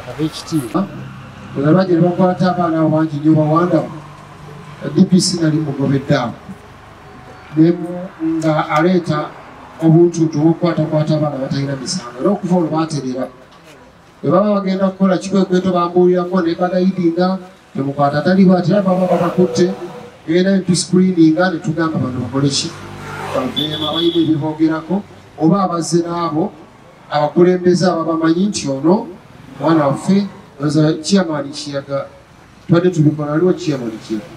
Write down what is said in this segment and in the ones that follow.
ab'ekitiibwa bwe bajja ne bakwata abaana abo bangi nnyo bawandawo DPC nali mugobedde awo nga aleeta obuntuntu obw'okukwatakwata abaana batalina misango era okuva olwo baaterera bwe baba bagenda kukola kikwekweto bambuulirako ne bagayidinga nemukwata tali bwati era baba babakutte genda ntuscreeninga ne tugamba bano bakole ki baveema balina ebiboogerako oba abazze n'abo abakulembeze ababamanyi nti ono mwana waffe oza chairman Kiyaga twadde tubikola waliwo chairman Kiyaga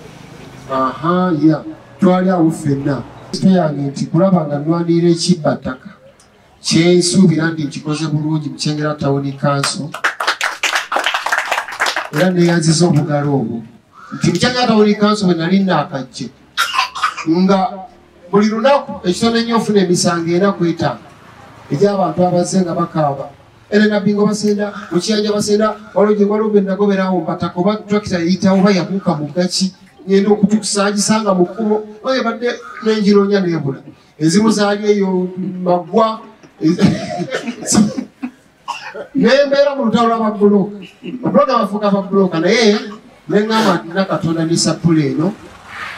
ya twali awo ffenna sito yange nti kulaba nga nnwanirira ekibbattaka kyensuubira nti nkikoze bulungi mukyengera tawuni kanso era neyanziza obugalo obwo nti mukyengera tawuni kanso bwe nali naakajje nga buli lunaku ekitone nnyo ofuna emisango enaku etaano egy'abantu abazze nga bakaaba era nabingo basenda mukiyanja basenda waliwo gye nagoberawo mbataka oba tractor eyitawo oba yabuuka mu gaki ngenda okutukusagisanga mu kkubo oyo badde n'enjironya neebula ezimu zaali eyo maggwa nembeera mu lutalo lw'ababulooka abulooka bafuuka ababulooka naye neŋŋamba nti nakatonda nisapula eno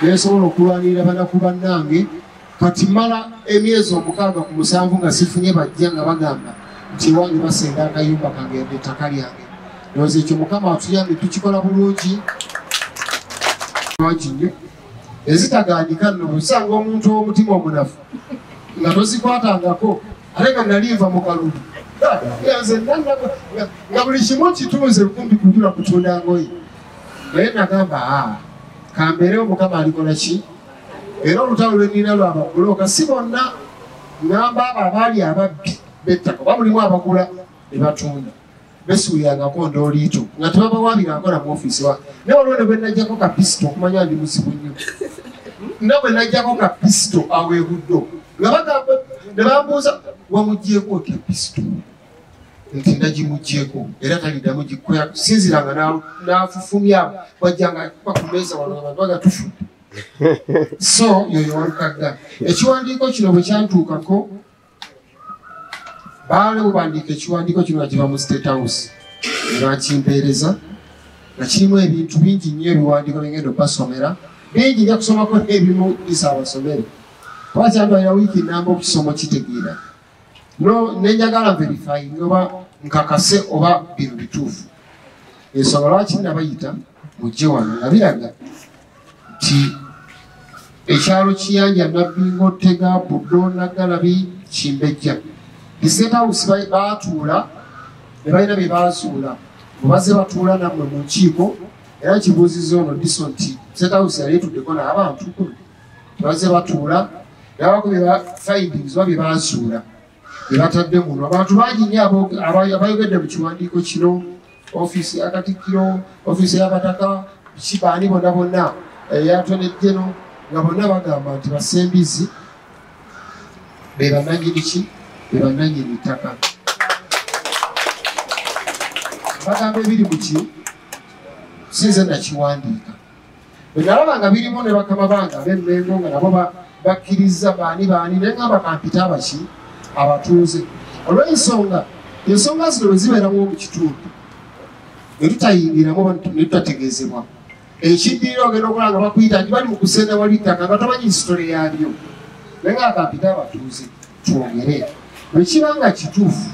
nesobola okulwanirira banaku bannange kati mala emyezi 6 ku 7 nga sifunye bajja nga bagamba nti wange basenda akayumba kange ettaka lyange ndowooza ekyo Mukama atuyambe tukikola bulungi wangi nnyo ezitagandika nno busanga omuntu w'omutima omunafu nga tozikwatangako ate nga naliiva mu kalulu nga buli kimu kitunze kumbi kujula kutunda ngoye naye nagamba kambeerewo Mukama alikola ki era olutalo lwenina lwababulooka si bonna ngamba abo abaali ababbi b'ettaka oba mulimu abagula ne batunda besuulirangako ndooliito nga tebabawaabirangako na mu ofiisi wa naye waliwo ne bwe najjako ka pisito okumanya ndi muzibu nnyo nga bwe najjako ka pisito awo eguddo nga bagamba ne bambuuza wamugyeko otya pisito nti nagimugyeko era taliddamu gikkoya sinziranga n'afufumya wajjanga bakumeeza wano abantu bagatufudde so yoyo walukagga ekiwandiiko kino bwe kyantuukako baale bubandiika ekiwandiiko kino nga kiva mu State House ne bakimpeereza nga kirimu ebintu bingi nnyo ebiwandiiko bengenda obbasomera bingi nja kusomako n'ebimu isa abasomere kuba kyandwalira wiiki namba okukisomo kitegeera nenjagala verifying oba nkakase oba bino bituufu ensonga lwaki nabayita mujje wano nga biraga nti ekyalo Kiyanja Nabbingo Tega Buddo Nagalabi Kimbejja State House baatuula ne balina bye baasuula bwe bazze batuula nammwe mu nkiiko era kibuuzizza ono diso nti State House yali etuddeko n'abantu bazze batuula nabako findings oba bye baasuula bye batadde muno abantu bangi nnyo abayogedde mu kiwandiiko kino ofiisi ya Katikkiro ofiisi y'abataka kibaani bonna bonna eyatone jeno nga bonna bagamba nti basembizi be bannannyini ki be bannannyini ttaka bagamba ebiri mu ki sinze nakiwandiika bwe nalaba nga birimu ne bakama bange ab'Emmengo nga nabo bakkiriza baani naye ngamba kampita abaki abatuuze olw'ensonga ensonga zino bwe zibeeramu mu kitundu ne tutayingiramu ne tutategeezebwa ekiddirira ogenda okulanga bakuyita nti bali mu kusenda wali ttaka nga tamanyi nsitole yalyo naye nga kampita abatuuze twogere bwe kiba nga kituufu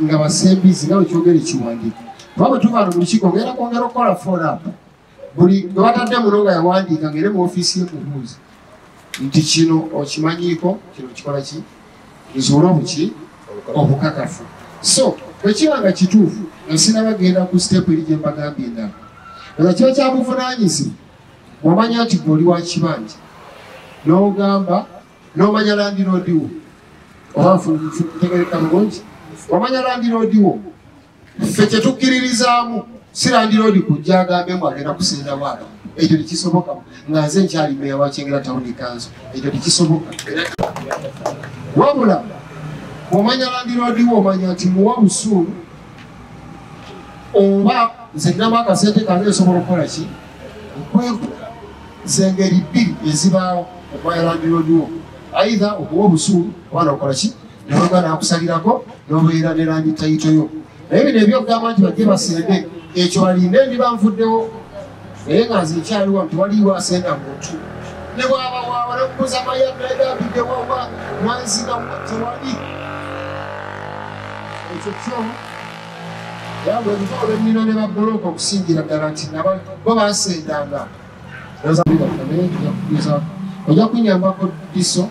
nga basembizi nga bwe kyogera ekiwandiiko kuba bwe tuvaano mu lukiiko ngenda kwongera okukola follow-up buli gwe batadde muno nga yawandiika ngere mu ofiisi y'emubuuzi nti kino okimanyiiko kino kikola ki nzuula obuki obukakafu so bwe kiba nga kituufu nga sinabagenda ku sitepu eri gye mbagambye endala nga kiba kyabuvunaanyizibwa wamanya nti gwe oli wa kibanja n'ogamba n'omanya landiroodi wo oba ntegereka bulungi wamanya landiroodi wo ffe kye tukkiririzaamu si landiroodi kujja agambemu agenda kusenda bwana ekyo tekisoboka nga nze nkyali meya wa Kyengera Town Council ekyo tekisoboka wabula omanya landiroodi wo omanya nti muwa busuulu oba nze nnama akasente kange esobola okukola ki zengeri bbiri ezibaawo okwaya landiroodi wo aitha okuwa obusuulu oba nokola ki noga nakusalirako nobeera ne landi tayito yo naye bino ebyokugamba nti bajje basende ekyo balinde ndibanvuddewo naye nga nze nkyaliwo nti waliwo asenda muntu ne bwaba waaba nokubuza mayagagabiddewowa nanzina tewali ekyo kyo yawe ebitabo bennina ne babbulooka okusingira ddala nti bo basendanga ojja kunyambako diso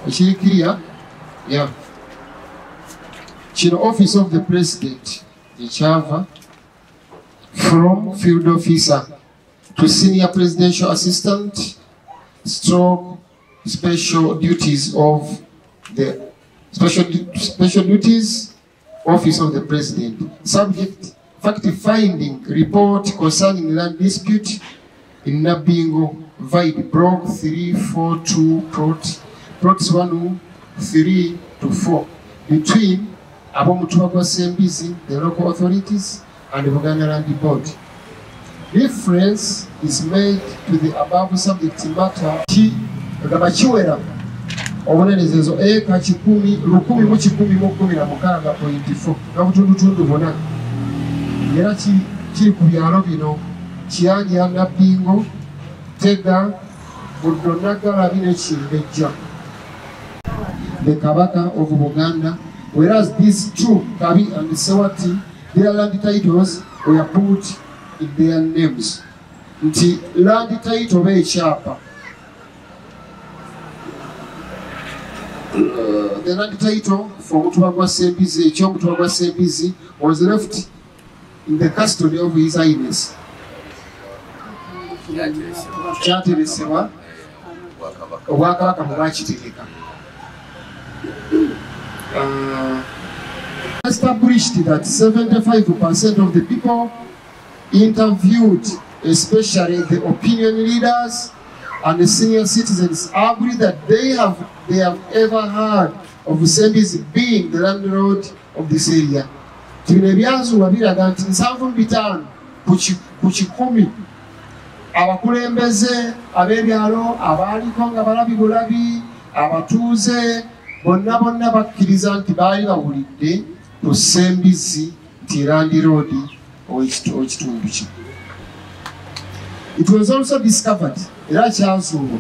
ekirikirya kino office of the president ekyava from field officer to senior presidential assistant stroke special duties of the special duties office of the president subject fact finding report concerning land dispute in Nabingo Vide block 342 plots 1 3 to 4 between Abomutwagwa Sembisi, the local authorities, and the Buganda Land Board. Reference is made to the above subject matter. Gabachiwera obunenezezo eka 10,116.4 n'obutundutundu bonna era kiri ku byalo bino Kyanya, Nabingo, Tega, Budonagala, Binechirejja, the Kabaka of Buganda. Whereas these two, Kabi and Sewati, their land titles were put in their names. The land title of Chapa. The land title for Mutwagwa Sembisi, Chom Mutwagwa Sembisi, was left in the custody of His Highness. Kyateresebwa Obwakabaka bwe bwakitegeka. Established that 75% of the people interviewed, especially the opinion leaders and the senior citizens, agree that they have ever heard of Sembisi being the landlord of this area. Tino ebyanzuulwa biraga nti 75 ku 100 abakulembeze ab'ebyalo abaaliko nga balabi bulabi abatuuze bonna bakkiriza nti baali bawulidde ku Sembisi nti landiroodi ow'ekitundu kino. It was also discovered era kyazuulwa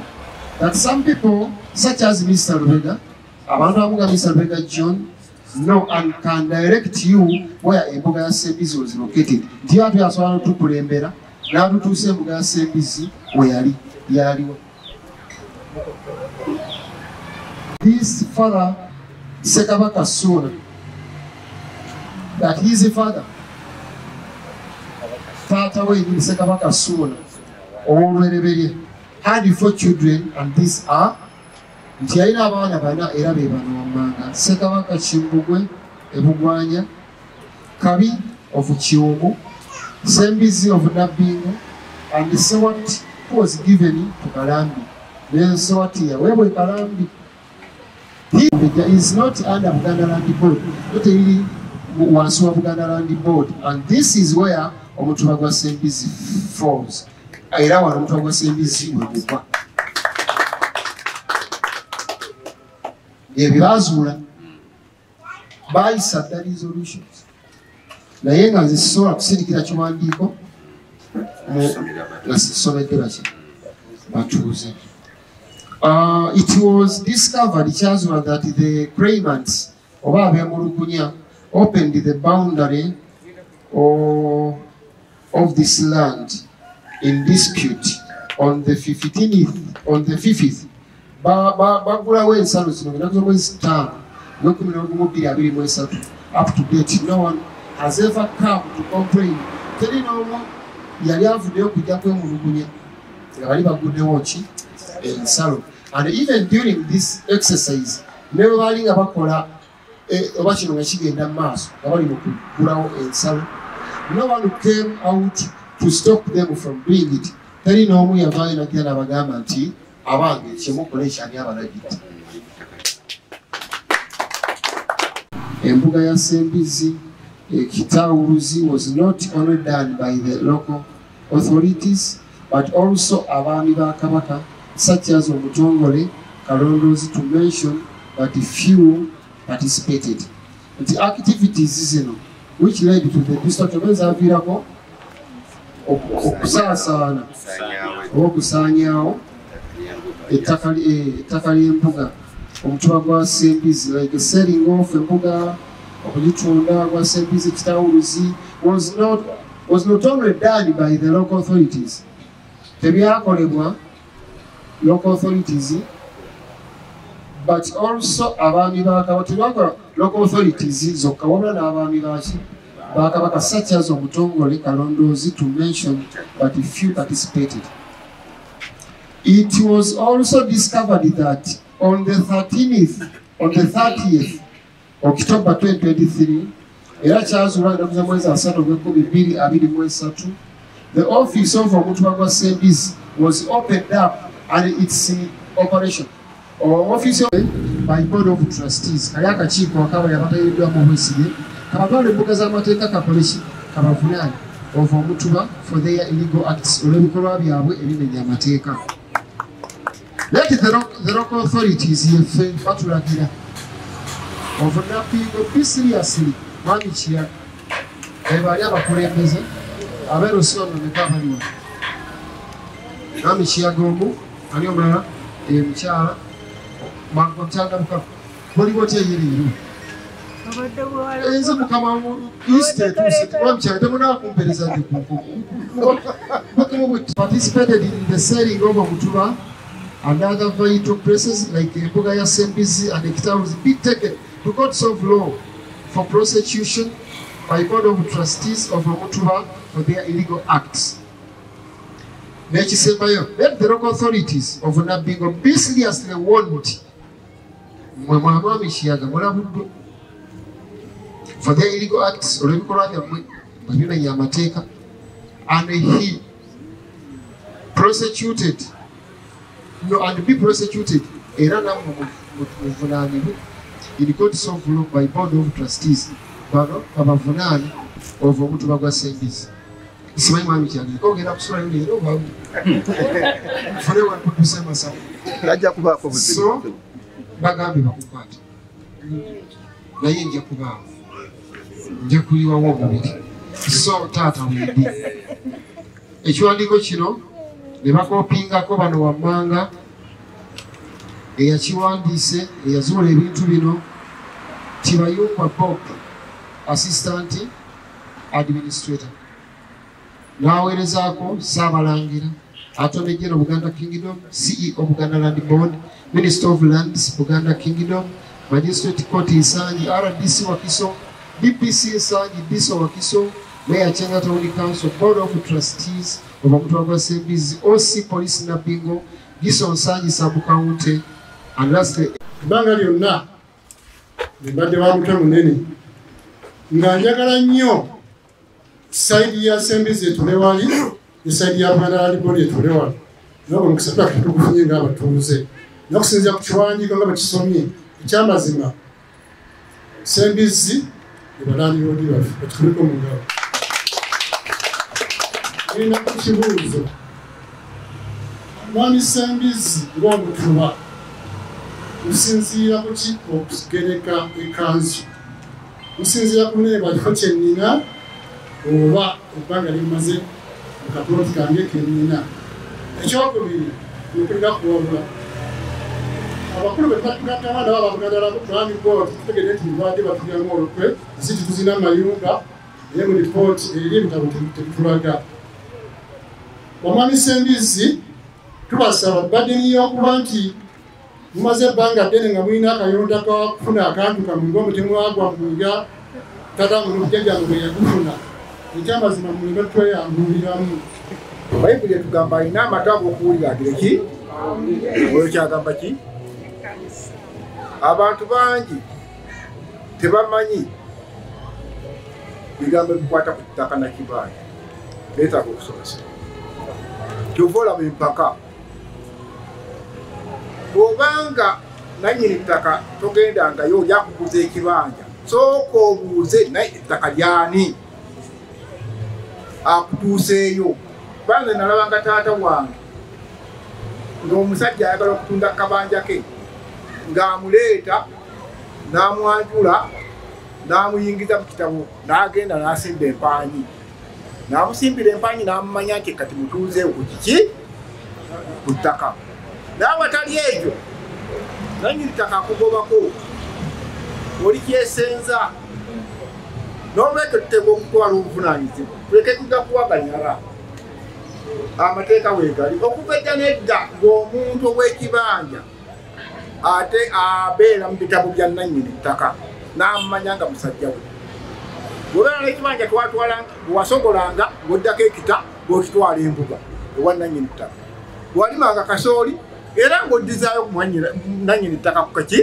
that some people such as Mr. Lubega, abantu abamuga Mr. Lubega John, know and can direct you where embuga ya Sembisi was located. Nti atu yasobola n'otukulembera n'atutuusa embuga ya Sembisi we yaliwo. This father, Sekabaka Suna, that his father, Tatawe in Sekabaka Suna, had 4 children, and these are Ntiaina Bana Bana Erabe Banamanga, Sekabaka Chimbugwe, Ebugwanya, Kabi of Chiomo, Sembisi of Nabingo, and the Sewat who was given to Kalambi. Then Sewatia, where were Kalambi? He is not under Buganda Land Board, not really Wansuwa Buganda Land Board, and this is where Omutwagwa Sembisi falls. Era wano Omutwagwa Sembisi wegugwa. Ebibazuula bayisa dda resolutions. Naye nga nze sisobola kusindikira kiwandiiko nga sisomedde baki batuuze. It was discovered that the claimants oba abemulugunya opened the boundary of this land in dispute on the 5th. Bagulawo ensalo zino ng'omwezi 5 n'Oktoba up to date. No one has ever come to complain. Teri n'omu yali avuddeyo kujja kwemulugunya nga bali baguddewo ki ensalo. And even during this exercise, ne bwe baali nga bakola oba kino nga kigenda mu maaso nga bali mu kugulawo ensalo, no one came out to stop them from doing it. Teri n'omu yavaayo nagira n'abagamba nti abange kyemukola ekyani abalagidde. Embuga ya Sembisi Kitawuluzi was not only done by the local authorities but also abaami ba Kabaka such as Omutongole, Kalondozi, to mention but few participated. nti activities zino which led to the destruction ezaviirako okusaasaana oba okusaanyaawo ettaka ly'embuga omutuba gwa Ssembizi like selling off embuga okugitunda gwa Ssembizi kitawuluzi was not only done by the local authorities. Tebyakolebwa local authorities, but also abaami bakaba local authorities zokka wabula n'abaami bakabaka such as Omutongole Kalondozi to mention, but few participated. It was also discovered that on the 30th October 2023, the office of Omutuba Ssembizi was opened up and it's in operation. Or office by board of trustees. Kayaka Chico Kawayabata Mobiside, Kababale Bugaza Mateka Kapolishi, Kabafunan, of Omutuba for their illegal acts. Olebikorabia, Yamateka. Let the local authorities here fail Patulakina. Of Napi, be seriously, Mamichia, Evariaba Kuremeza, Avero Son of the Cavalry. Mamichia Gomu, Anyomara, Mchara, Marcontana, what do you tell you? Participated in the selling of Mutuba and other vital places like Bugaya Ssembizi and Ekita was be taken to courts of law for prosecution by board of trustees of Mutuba for their illegal acts. Let the local authorities of Nabingo be seriously warned for their illegal acts, and he prosecuted, and be prosecuted in the courts of law by board of trustees of Omutuba Ssembizi. So, bagambi bakukwata naye nja kubaawo nja kuyiwawo obubiri so taata wendi ekiwandiiko kino ne bakoopingako bano wammanga eyakiwandiise eyazuula ebintu bino Tibayumba Bob assistant administrator n'aweerezaako Ssaabalangira Attorney General Buganda Kingdom, CEO Buganda Land Board, Minister of Lands Buganda Kingdom, Magistrate Court Nsangi, RDC Wakiso, DPC Nsangi, Diso Wakiso, Mayor Chenga Town Council, Board of Trustees of Omutuba Ssembizi, OC Police Nabingo, Giso Nsangi Sub County, and lastly, Banga lyonna libadde wa mutwe munene nga njagala nnyo side ya Ssembizi etule wali inside ya Buganda Land Board etule wali nabo mukusaba kutukufunye nga abatuuze n'okusinziira ku kiwandiiko nga bakisomye ekyamazima Ssembizi ebalani yodi baffe batuliko mu ngabo nina ku kibuuzo mwami Ssembizi ng'Omutuba usinziira ku ki okugereka ekanzu usinziira ku neebaliho kye nnina oba ebbanga limaze mu kapoloti kange ke nnina ekyokubiri okulira kuwabula abakulu be batuganda abaana baba Buganda Land Board tutegedde nti mbadde batulyamu olukwe ziti tuzina amayumba naye mu lipooti eri ebitabo tebitulaga omwami Ssembizi tubasaba badeni y'okuba nti mumaze ebbanga ddene nga mulina akayonda kakufuna akantu kamwe ng'omutemu wagwa mwiga tata muno jjajjange bwe yakufuna ekyamazima mulinga tweyambuliramu bayibuli etugamba alina amatu ag'okuwulira agire ki oyo kyagamba ki abantu bangi tebamanyi bigambo ebikwata ku ttaka na kibanja beetaaga okusomesa kyova olaba empaka bw'obanga nannyini ttaka togendangayo ojja kuguza ekibanja sooka obuuze naye ettaka lyani akutuuseeyo banze nalabanga taata wange ng'omusajja ayagala okutunda akabanja ke ng'amuleeta n'amwanjula n'amuyingiza mu kitabo n'agenda n'asimba empanyi n'amusimbira empanyi n'amumanya nti kati mutuuzeewo ku kiki ku ttaka n'awatali ekyo nannyini ttaka akugobako oli kyesenza n'olwekyo tuteeka okutwala obuvunaanyizibwa tuleke kuja kuwaganyala amateeka weegali okuva edda n'edda ng'omuntu ow'ekibanja ate abeera mu bitabo bya nannyini ttaka n'amumanya nga musajja we bw'obeera n'ekibanja bwewasogolanga ng'oddako ekita bw'okitwala embuga ewa nannyini ttaka bwalimanga kasooli era ng'oddizaayo nannyini ttaka ku kaki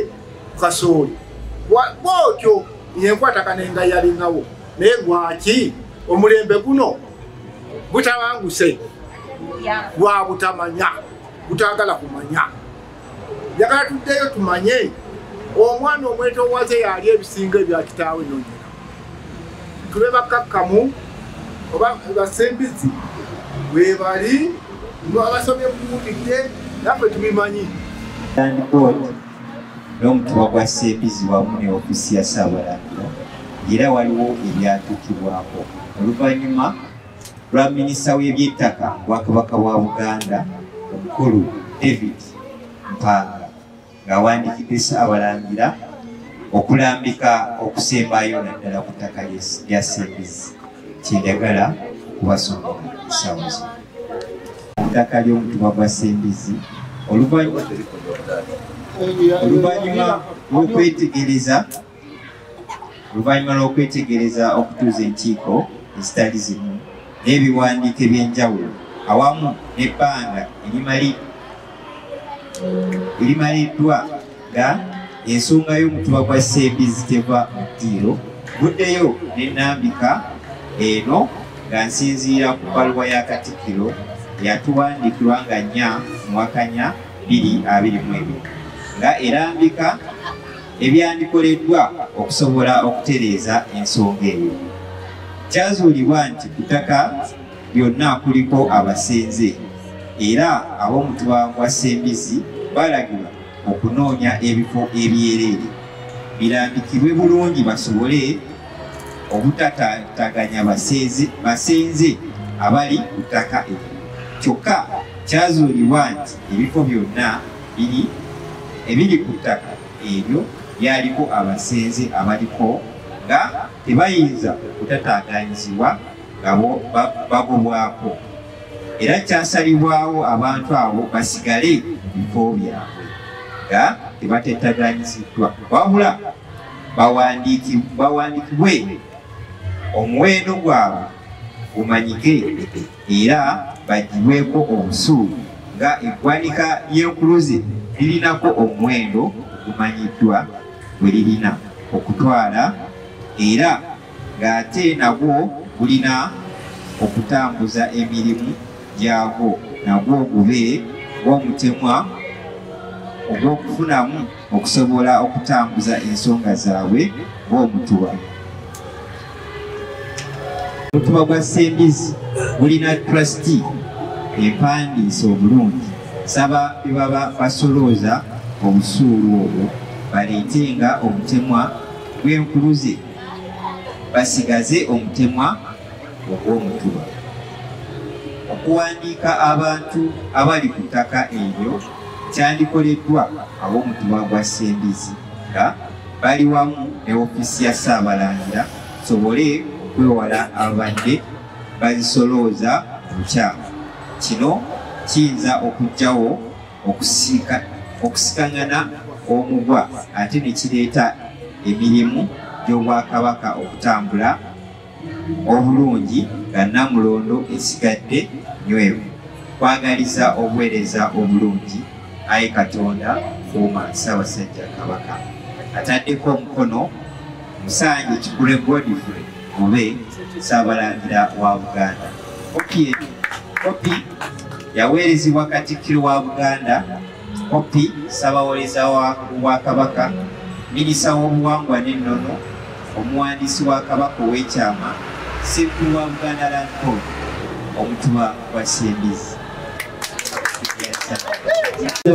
ku kasooli bw'otyo yenkwatagana enga yalingawo naye lwaki omulembe guno butabanguse lwa butamanya butagala kumanya njagala tuddeyo tumanye omwana omwetoowaze yali ebisinga ebya kitaawe nonyina tube bakkakkamu oba basembizi webali abasomye kuwulidde naffe tubimanyi n'omutuba gwa Sembizi wamu ne ofisi ya Ssaabalangira era waliwo ebyatukibwako oluvannyuma lwa minisita w'ebyettaka Bwakabaka bwa Buganda omukulu David Mpanga ng'awandiikidde Ssaabalangira okulambika okusembayo naddala ku ttaka lya Sembizi kyendagala kubasomera essaawa zino ku ttaka ly'omutuba gwa Sembizi oluvannyuma lw'okwetegereza okutuuza enkiiko ezitali zimu n'ebiwandiiko eby'enjawulo awamu n'ebbanga erimaliddwa nga ensonga y'omutuba gwa Sembizi teva mu ddiiro guddeyo n'ennambika eno nga nsinziira ku bbaluwa ya Katikkiro yatuwandiikirwa nga 4 Mwakanya 2022 nga erambika ebyandikoleddwa okusobola okutereeza ensonga eyo. Kyazuulibwa nti ku ttaka lyonna kuliko abasenze era ab'omutuba gwa Sembizi balagirwa okunoonya ebifo ebyereere birambikibwe bulungi basobole obutatataganya basenze abali ku ttaka eryo. Kyokka kyazuulibwa nti ebifo byonna ebiri ku ttaka eryo byaliko abasenze abaliko nga tebayinza kutataganyizibwa nga bagobwako era kyasalibwawo abantu abo basigale mu bifo byabwe nga tebatetaganyisiddwa wabula bawandiikibwe omuwendo gwabwe gumanyike era bagibweko obusuulu nga eggwanika ly'enkuluze lirinako omuwendo gumanyiddwa bwe lirina okutwala era ng'ate nagwo gulina okutambuza emirimu gyagwo nagwo gube ng'omutemwa ogw'okufunamu okusobola okutambuza ensonga zaabwe ng'omutuba. Omutuba gwa Sembizi gulina trustee empandiise obulungi saba bye baba basolooza obusuulu obwo baleetenga omutemwa gw'enkuluze basigaze omutemwa ogw'omutuba. Okuwandiika abantu abali ku ttaka eryo kyandikoleddwa ab'omutuba gwa Sembizi nga bali wamu ne ofisi ya Ssaabalangira sobole okwewala abadde bazisolooza obukyamu. Kino kiyinza okuggyawo okusikangana omugwa ate ne kireeta emirimu gy'Obwakabaka okutambula obulungi nga Namulondo esigadde nywevu. Kwagaliza obuweereza obulungi Ayi Katonda Fuuma Ssaabasajja Kabaka. Ataddeko omukono Musanje Kigule Godfrey Mube Ssaabalangira wa Buganda. Kopi yaweerezebwa Katikkiro wa Buganda, kopi Ssaabawooleza wa Bwakabaka, minisita w'obuwangwa n'ennono, omuwandiisi wa Kabaka ow'ekyama, Ssenkulu wa Buganda Land Board, omutuba gwa Sembizi.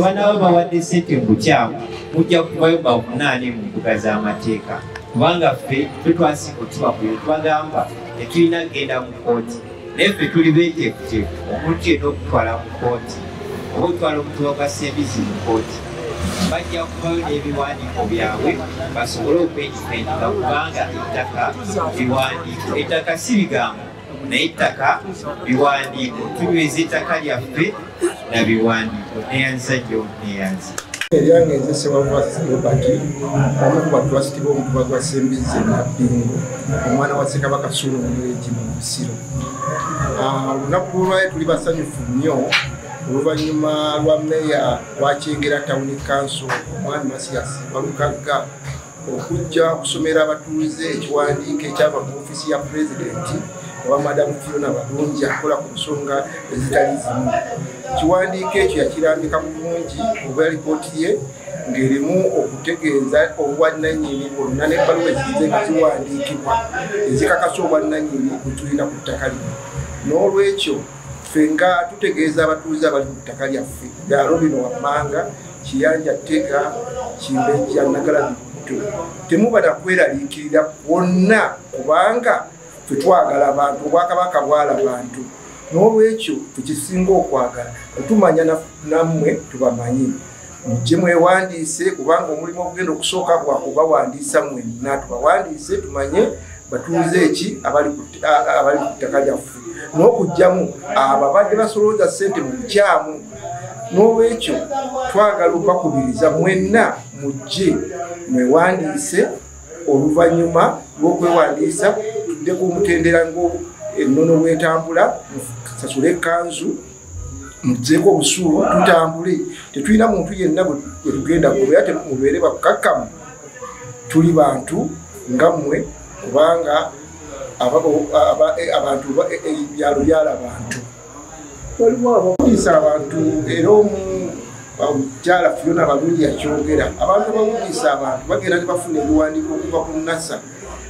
Banaaba bawadde ssente mu bukyamu mujja kubayo bavunaane mu mbuga z'amateeka kubanga ffe twetwasinga otubakuyo twagamba tetulina kgenda mu kooti naye ffe tuli beeteekuteeku omuntu yenna okutwala mu kooti oba otwala omutuba gwa sembizzi mu kooti bajja kubayo n'ebiwandiiko byabwe basobole okwenyikenyiga kubanga ettaka biwandiiko ettaka si bigambo naye ettaka biwandiiko tunyweza ettaka lyaffe na biwandiiko neyanzajjo neyanzi eryange nze Sewava Robert omu ku batrusiti b'omutuba gwa Sembizzi Nabbingo omwana wa Ssekabaka Sulumuleegi mu Busiro. Olunaku olwayo tuli basanyufu nnyo oluvannyuma lwa mmeeya wa Kyengera Town Council omwami Masias Balukagga okujja okusomera abatuuze ekiwandiiko ekyava mu ofiisi ya pulezidenti oba Madamu Fiona Balungi akola ku nsonga ezitali zimu. Ekiwandiiko ekyo yakirambika bulungi oba alipooti ye ng'erimu okutegeeza obwannannyini oluna n'ebbaluwa ezize nga ziwandiikibwa ezikakasa obwannannyini bwe tulina ku ttaka lino. N'olwekyo ffe nga tutegeeza abatuuze abali ku ttaka lyaffe byalo bino wammanga Kiyanja Ttega Kimbejja Nagala Bikutu temuba na kweraliikirira kwonna kubanga ffe twagala abantu obwakabaka bwala bantu n'olwekyo tukisinga okwagala kutumanya nammwe tubamanyi mujje mwewandiise kubanga omulimu ogugenda okusooka gwakubawandiisa mwenna tubawandiise tumanye batuuze eki abali ku ttaka lyaffe n'okugjamu ababadde basolooza ssente mu bukyamu. N'olwekyo twagala okubakubiriza mwenna mujje mwewandiise oluvannyuma lw'okwewandiisa tudde ku mutendera ennono bwetambula musasule ekkanzu muzeeko obusuulu tutambule tetulina muntu yenna bwe tugenda kubeera temubeere bakakkamu tuli bantu nga mmwe kubanga abantu ebyalo byala abantu waliwo abawuliriza abantu era omukyala Fiona Balungi yakyogera abantu bawuliriza abantu bagenda ne bafuna ebiwandiiko okuva ku NASA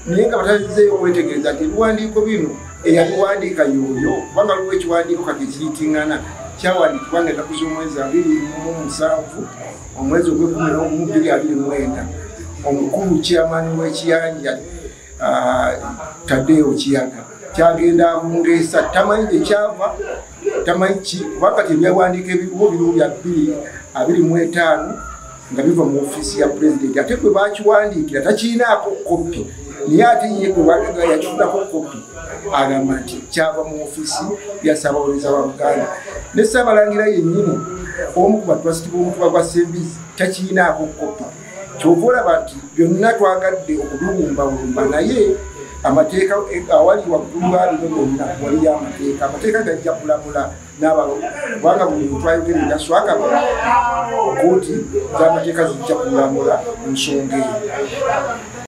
naye nga batalizeeyo okwetegereza nti ebiwandiiko bino eyabiwandiika y'oyo kubanga waliwo ekiwandiiko kati ekiyitiŋŋana kyawandiikibwa nga ennaku z'omwezi 27 omwezi ogw'12/29 omukulu kyamaani w'ekiyanja Tadeo Kiyaga kyagenda abungeesa tamanyi gye kyava tamanyi ki kubanga tebyawandiika ebibubo biriwo bya 225 nga biva mu ofiisi ya pulezidenti ate kwe bakiwandiikira takiinaako kopi naye ate ye kwe yakifunako kopi agamba nti kyava mu ofiisi ya Ssaabawolereza wa Buganda ne Ssaabalangira yennyini omu ku batrusiti b'omutuba gwa Sembizzi takiinaako kopi. Kyova olaba nti byonna twagadde okulumbawumba naye amateeka awali waggulu waalino gonna waliyo amateeka gajja kulamula kubanga buli muntu ayogerera swaka kooti z'amateeka zijja kulamula nsonga eyo.